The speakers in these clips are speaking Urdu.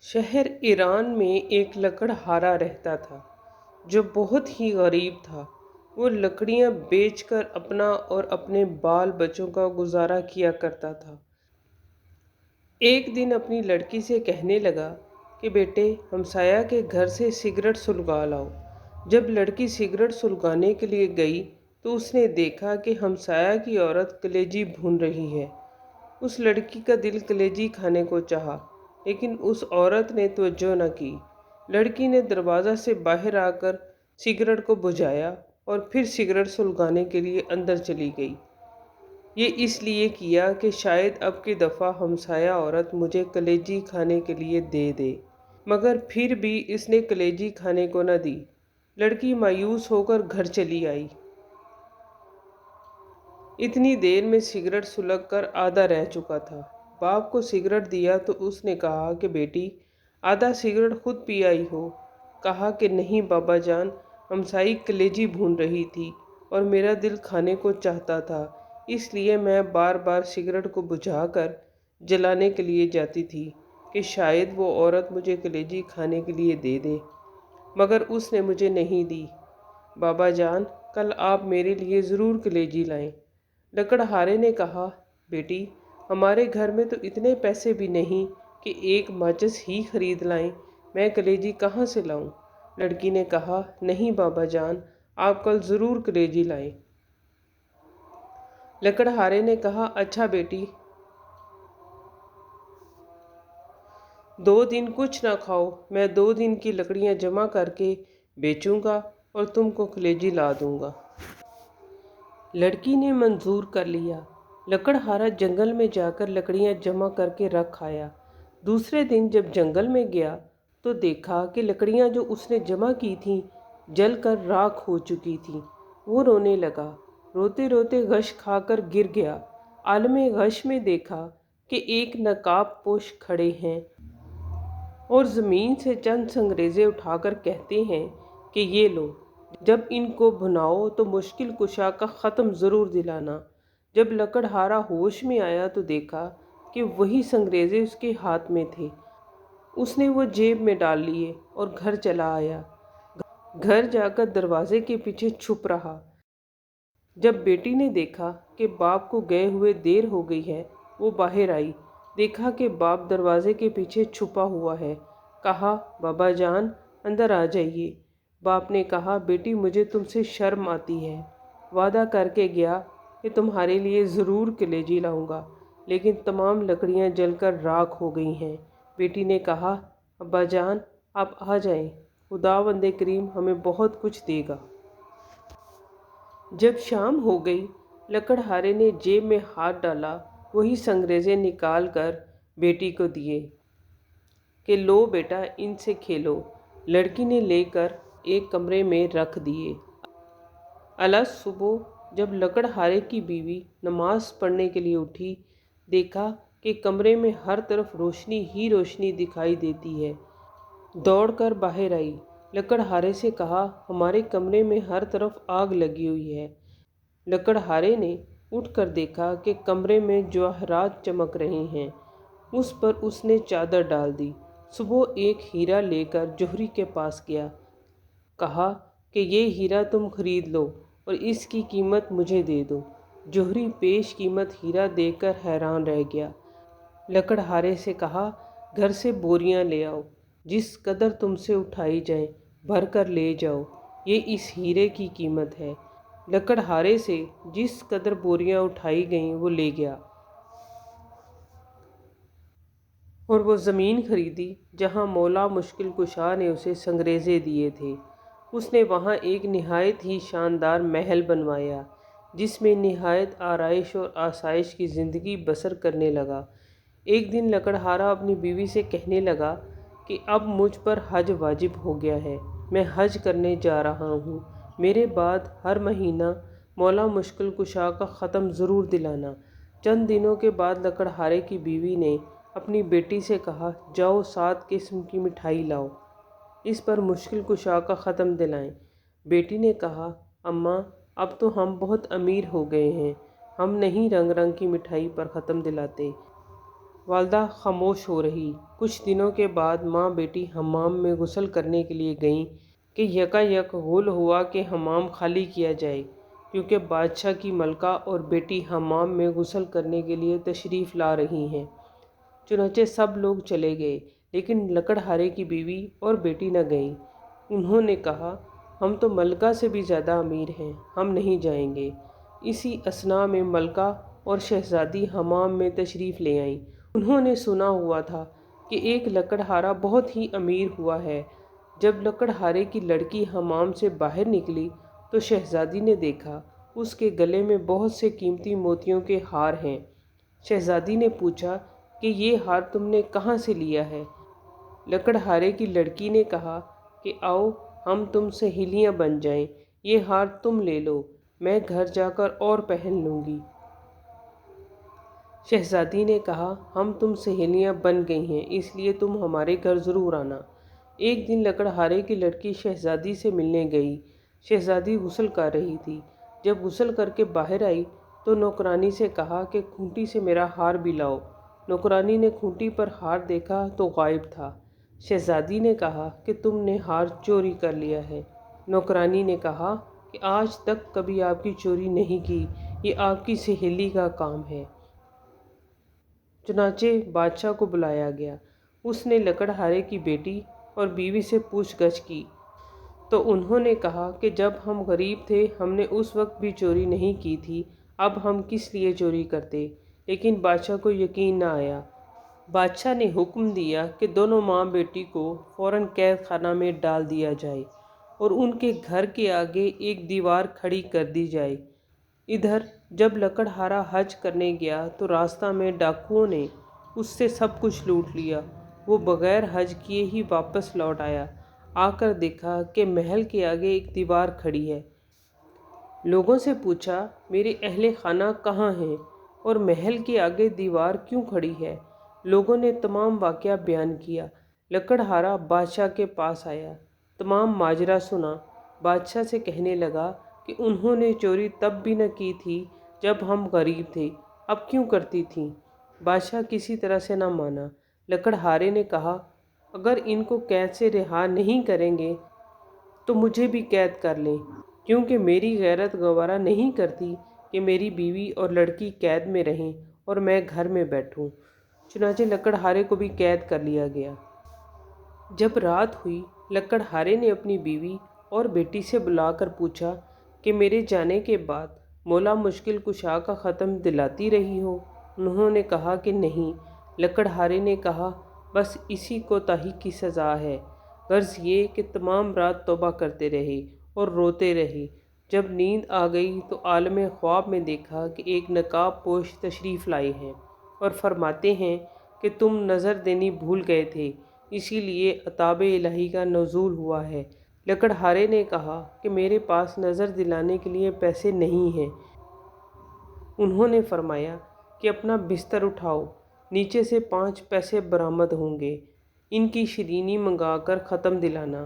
شہر ایران میں ایک لکڑہارا رہتا تھا جو بہت ہی غریب تھا۔ وہ لکڑیاں بیچ کر اپنا اور اپنے بال بچوں کا گزارا کیا کرتا تھا۔ ایک دن اپنی لڑکی سے کہنے لگا کہ بیٹے، ہمسایہ کے گھر سے سگریٹ سلگا لاؤ۔ جب لڑکی سگریٹ سلگانے کے لیے گئی تو اس نے دیکھا کہ ہمسایہ کی عورت کلیجی بھون رہی ہے۔ اس لڑکی کا دل کلیجی کھانے کو چاہا، لیکن اس عورت نے توجہ نہ کی۔ لڑکی نے دروازہ سے باہر آ کر سگریٹ کو بجھایا اور پھر سگریٹ سلگانے کے لیے اندر چلی گئی۔ یہ اس لیے کیا کہ شاید اب کی دفعہ ہمسایہ عورت مجھے کلیجی کھانے کے لیے دے دے، مگر پھر بھی اس نے کلیجی کھانے کو نہ دی۔ لڑکی مایوس ہو کر گھر چلی آئی۔ اتنی دیر میں سگریٹ سلگ کر آدھا رہ چکا تھا۔ باپ کو سگریٹ دیا تو اس نے کہا کہ بیٹی، آدھا سگریٹ خود پی آئی ہو۔ کہا کہ نہیں بابا جان، ہمسائی کلیجی بھون رہی تھی اور میرا دل کھانے کو چاہتا تھا، اس لیے میں بار بار سگریٹ کو بجھا کر جلانے کے لیے جاتی تھی کہ شاید وہ عورت مجھے کلیجی کھانے کے لیے دے دے، مگر اس نے مجھے نہیں دی۔ بابا جان، کل آپ میرے لیے ضرور کلیجی لائیں۔ لکڑہارے نے کہا، بیٹی، ہمارے گھر میں تو اتنے پیسے بھی نہیں کہ ایک ماچس ہی خرید لائیں، میں کلیجی کہاں سے لاؤں؟ لڑکی نے کہا، نہیں بابا جان، آپ کل ضرور کلیجی لائیں۔ لکڑہارے نے کہا، اچھا بیٹی، 2 دن کچھ نہ کھاؤ، میں 2 دن کی لکڑیاں جمع کر کے بیچوں گا اور تم کو کلیجی لا دوں گا۔ لڑکی نے منظور کر لیا۔ لکڑہارا جنگل میں جا کر لکڑیاں جمع کر کے رکھ آیا۔ دوسرے دن جب جنگل میں گیا تو دیکھا کہ لکڑیاں جو اس نے جمع کی تھیں جل کر راکھ ہو چکی تھیں۔ وہ رونے لگا، روتے روتے غش کھا کر گر گیا۔ عالم غش میں دیکھا کہ ایک نقاب پوش کھڑے ہیں اور زمین سے چند سنگریزے اٹھا کر کہتے ہیں کہ یہ لو، جب ان کو بھناؤ تو مشکل کشا کا ختم ضرور دلانا۔ جب لکڑہارا ہوش میں آیا تو دیکھا کہ وہی سنگریزے اس کے ہاتھ میں تھے۔ اس نے وہ جیب میں ڈال لیے اور گھر چلا آیا۔ گھر جا کر دروازے کے پیچھے چھپ رہا۔ جب بیٹی نے دیکھا کہ باپ کو گئے ہوئے دیر ہو گئی ہے، وہ باہر آئی، دیکھا کہ باپ دروازے کے پیچھے چھپا ہوا ہے۔ کہا، بابا جان، اندر آ جائیے۔ باپ نے کہا، بیٹی، مجھے تم سے شرم آتی ہے۔ وعدہ کر کے گیا کہ تمہارے لیے ضرور کلیجی لاؤں گا، لیکن تمام لکڑیاں جل کر راکھ ہو گئی ہیں۔ بیٹی نے کہا، ابا جان، آپ آ جائیں، خداوند کریم ہمیں بہت کچھ دے گا۔ جب شام ہو گئی، لکڑہارے نے جیب میں ہاتھ ڈالا، وہی سنگریزے نکال کر بیٹی کو دیے کہ لو بیٹا، ان سے کھیلو۔ لڑکی نے لے کر ایک کمرے میں رکھ دیے۔ الصبح صبح جب لکڑہارے کی بیوی نماز پڑھنے کے لیے اٹھی، دیکھا کہ کمرے میں ہر طرف روشنی ہی روشنی دکھائی دیتی ہے۔ دوڑ کر باہر آئی، لکڑہارے سے کہا، ہمارے کمرے میں ہر طرف آگ لگی ہوئی ہے۔ لکڑہارے نے اٹھ کر دیکھا کہ کمرے میں جواہرات چمک رہے ہیں۔ اس پر اس نے چادر ڈال دی۔ صبح ایک ہیرا لے کر جوہری کے پاس گیا۔ کہا کہ یہ ہیرا تم خرید لو اور اس کی قیمت مجھے دے دو۔ جوہری پیش قیمت ہیرا دیکھ کر حیران رہ گیا۔ لکڑہارے سے کہا، گھر سے بوریاں لے آؤ، جس قدر تم سے اٹھائی جائیں بھر کر لے جاؤ، یہ اس ہیرے کی قیمت ہے۔ لکڑہارے سے جس قدر بوریاں اٹھائی گئیں وہ لے گیا اور وہ زمین خریدی جہاں مولا مشکل کشا نے اسے سنگریزے دیے تھے۔ اس نے وہاں ایک نہایت ہی شاندار محل بنوایا، جس میں نہایت آرائش اور آسائش کی زندگی بسر کرنے لگا۔ ایک دن لکڑہارا اپنی بیوی سے کہنے لگا کہ اب مجھ پر حج واجب ہو گیا ہے، میں حج کرنے جا رہا ہوں، میرے بعد ہر مہینہ مولا مشکل کشا کا ختم ضرور دلانا۔ چند دنوں کے بعد لکڑہارے کی بیوی نے اپنی بیٹی سے کہا، جاؤ 7 قسم کی مٹھائی لاؤ، اس پر مشکل کشا کا ختم دلائیں۔ بیٹی نے کہا، اماں، اب تو ہم بہت امیر ہو گئے ہیں، ہم نہیں رنگ رنگ کی مٹھائی پر ختم دلاتے۔ والدہ خاموش ہو رہی۔ کچھ دنوں کے بعد ماں بیٹی حمام میں غسل کرنے کے لیے گئیں کہ یکایک غول ہوا کہ حمام خالی کیا جائے، کیونکہ بادشاہ کی ملکہ اور بیٹی حمام میں غسل کرنے کے لیے تشریف لا رہی ہیں۔ چنانچہ سب لوگ چلے گئے، لیکن لکڑہارے کی بیوی اور بیٹی نہ گئیں۔ انہوں نے کہا، ہم تو ملکہ سے بھی زیادہ امیر ہیں، ہم نہیں جائیں گے۔ اسی اثنا میں ملکہ اور شہزادی حمام میں تشریف لے آئیں۔ انہوں نے سنا ہوا تھا کہ ایک لکڑہارا بہت ہی امیر ہوا ہے۔ جب لکڑہارے کی لڑکی حمام سے باہر نکلی تو شہزادی نے دیکھا اس کے گلے میں بہت سے قیمتی موتیوں کے ہار ہیں۔ شہزادی نے پوچھا کہ یہ ہار تم نے کہاں سے لیا ہے؟ لکڑہارے کی لڑکی نے کہا کہ آؤ ہم تم سہیلیاں بن جائیں، یہ ہار تم لے لو، میں گھر جا کر اور پہن لوں گی۔ شہزادی نے کہا، ہم تم سہیلیاں بن گئی ہیں، اس لیے تم ہمارے گھر ضرور آنا۔ ایک دن لکڑہارے کی لڑکی شہزادی سے ملنے گئی۔ شہزادی غسل کر رہی تھی۔ جب غسل کر کے باہر آئی تو نوکرانی سے کہا کہ کھونٹی سے میرا ہار بھی لاؤ۔ نوکرانی نے کھونٹی پر ہار دیکھا تو غائب تھا۔ شہزادی نے کہا کہ تم نے ہار چوری کر لیا ہے۔ نوکرانی نے کہا کہ آج تک کبھی آپ کی چوری نہیں کی، یہ آپ کی سہیلی کا کام ہے۔ چنانچہ بادشاہ کو بلایا گیا۔ اس نے لکڑہارے کی بیٹی اور بیوی سے پوچھ گچھ کی تو انہوں نے کہا کہ جب ہم غریب تھے ہم نے اس وقت بھی چوری نہیں کی تھی، اب ہم کس لیے چوری کرتے؟ لیکن بادشاہ کو یقین نہ آیا۔ بادشاہ نے حکم دیا کہ دونوں ماں بیٹی کو فوراً قید خانہ میں ڈال دیا جائے اور ان کے گھر کے آگے ایک دیوار کھڑی کر دی جائے۔ ادھر جب لکڑہارا حج کرنے گیا تو راستہ میں ڈاکوؤں نے اس سے سب کچھ لوٹ لیا۔ وہ بغیر حج کیے ہی واپس لوٹ آیا۔ آ کر دیکھا کہ محل کے آگے ایک دیوار کھڑی ہے۔ لوگوں سے پوچھا، میرے اہل خانہ کہاں ہیں اور محل کے آگے دیوار کیوں کھڑی ہے؟ لوگوں نے تمام واقعہ بیان کیا۔ لکڑہارا بادشاہ کے پاس آیا، تمام ماجرا سنا۔ بادشاہ سے کہنے لگا کہ انہوں نے چوری تب بھی نہ کی تھی جب ہم غریب تھے، اب کیوں کرتی تھیں؟ بادشاہ کسی طرح سے نہ مانا۔ لکڑہارے نے کہا، اگر ان کو قید سے رہا نہیں کریں گے تو مجھے بھی قید کر لیں، کیونکہ میری غیرت گوارا نہیں کرتی کہ میری بیوی اور لڑکی قید میں رہیں اور میں گھر میں بیٹھوں۔ چنانچہ لکڑہارے کو بھی قید کر لیا گیا۔ جب رات ہوئی، لکڑہارے نے اپنی بیوی اور بیٹی سے بلا کر پوچھا کہ میرے جانے کے بعد مولا مشکل کشا کا ختم دلاتی رہی ہو؟ انہوں نے کہا کہ نہیں۔ لکڑہارے نے کہا، بس اسی کوتاہی کی سزا ہے، غرض یہ کہ تمام رات توبہ کرتے رہے اور روتے رہے۔ جب نیند آ گئی تو عالم خواب میں دیکھا کہ ایک نقاب پوش تشریف لائے ہیں اور فرماتے ہیں کہ تم نظر دینی بھول گئے تھے، اسی لیے عتاب الہی کا نزول ہوا ہے۔ لکڑہارے نے کہا کہ میرے پاس نظر دلانے کے لیے پیسے نہیں ہیں۔ انہوں نے فرمایا کہ اپنا بستر اٹھاؤ، نیچے سے 5 پیسے برآمد ہوں گے، ان کی شیرینی منگا کر ختم دلانا۔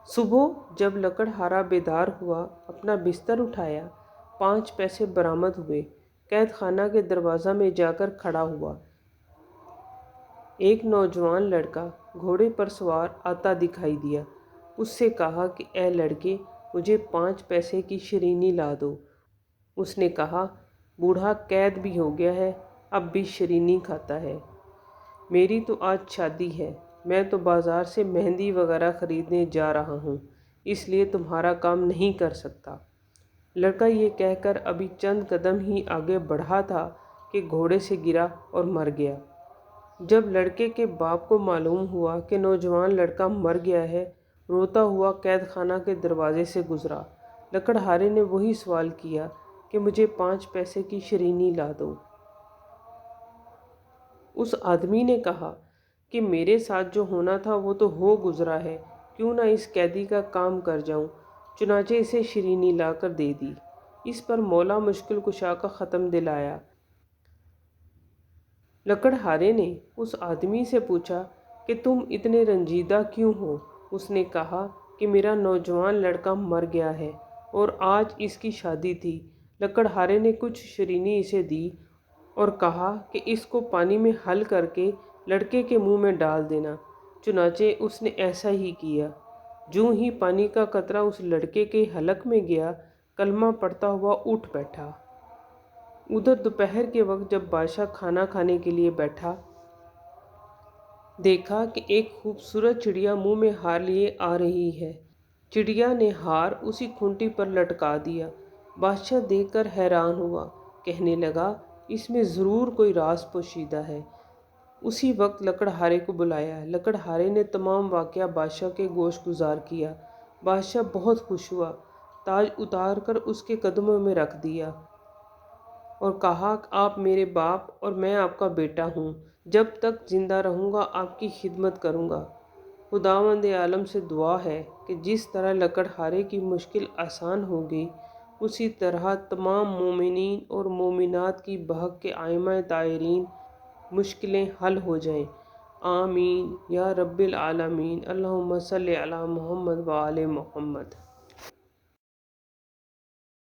صبح جب لکڑہارا بیدار ہوا، اپنا بستر اٹھایا، 5 پیسے برآمد ہوئے، قید خانہ کے دروازہ میں جا کر کھڑا ہوا۔ ایک نوجوان لڑکا گھوڑے پر سوار آتا دکھائی دیا۔ اس سے کہا کہ اے لڑکے، مجھے 5 پیسے کی شیرینی لا دو۔ اس نے کہا، بوڑھا قید بھی ہو گیا ہے، اب بھی شیرینی کھاتا ہے۔ میری تو آج شادی ہے، میں تو بازار سے مہندی وغیرہ خریدنے جا رہا ہوں، اس لیے تمہارا کام نہیں کر سکتا۔ لڑکا یہ کہہ کر ابھی چند قدم ہی آگے بڑھا تھا کہ گھوڑے سے گرا اور مر گیا۔ جب لڑکے کے باپ کو معلوم ہوا کہ نوجوان لڑکا مر گیا ہے، روتا ہوا قید خانہ کے دروازے سے گزرا۔ لکڑہارے نے وہی سوال کیا کہ مجھے 5 پیسے کی شیرینی لا دو۔ اس آدمی نے کہا کہ میرے ساتھ جو ہونا تھا وہ تو ہو گزرا ہے، کیوں نہ اس قیدی کا کام کر جاؤں؟ چنانچہ اسے شیرینی لا کر دے دی۔ اس پر مولا مشکل کشا کا ختم دلایا۔ لکڑہارے نے اس آدمی سے پوچھا کہ تم اتنے رنجیدہ کیوں ہو؟ اس نے کہا کہ میرا نوجوان لڑکا مر گیا ہے اور آج اس کی شادی تھی۔ لکڑہارے نے کچھ شیرینی اسے دی اور کہا کہ اس کو پانی میں حل کر کے لڑکے کے منہ میں ڈال دینا۔ چنانچہ اس نے ایسا ہی کیا۔ جوں ہی پانی کا قطرہ اس لڑکے کے حلق میں گیا، کلمہ پڑھتا ہوا اٹھ بیٹھا۔ ادھر دوپہر کے وقت جب بادشاہ کھانا کھانے کے لیے بیٹھا، دیکھا کہ ایک خوبصورت چڑیا منہ میں ہار لیے آ رہی ہے۔ چڑیا نے ہار اسی کھونٹی پر لٹکا دیا۔ بادشاہ دیکھ کر حیران ہوا، کہنے لگا اس میں ضرور کوئی راز پوشیدہ ہے۔ اسی وقت لکڑہارے کو بلایا۔ لکڑہارے نے تمام واقعہ بادشاہ کے گوش گزار کیا۔ بادشاہ بہت خوش ہوا، تاج اتار کر اس کے قدموں میں رکھ دیا اور کہا کہ آپ میرے باپ اور میں آپ کا بیٹا ہوں، جب تک زندہ رہوں گا آپ کی خدمت کروں گا۔ خداوند عالم سے دعا ہے کہ جس طرح لکڑہارے کی مشکل آسان ہو گئی، اسی طرح تمام مومنین اور مومنات کی بحق کے ائمہ طاہرین مشکلیں حل ہو جائیں۔ آمین یا رب العالمین۔ اللہم صلی علی محمد و آل محمد۔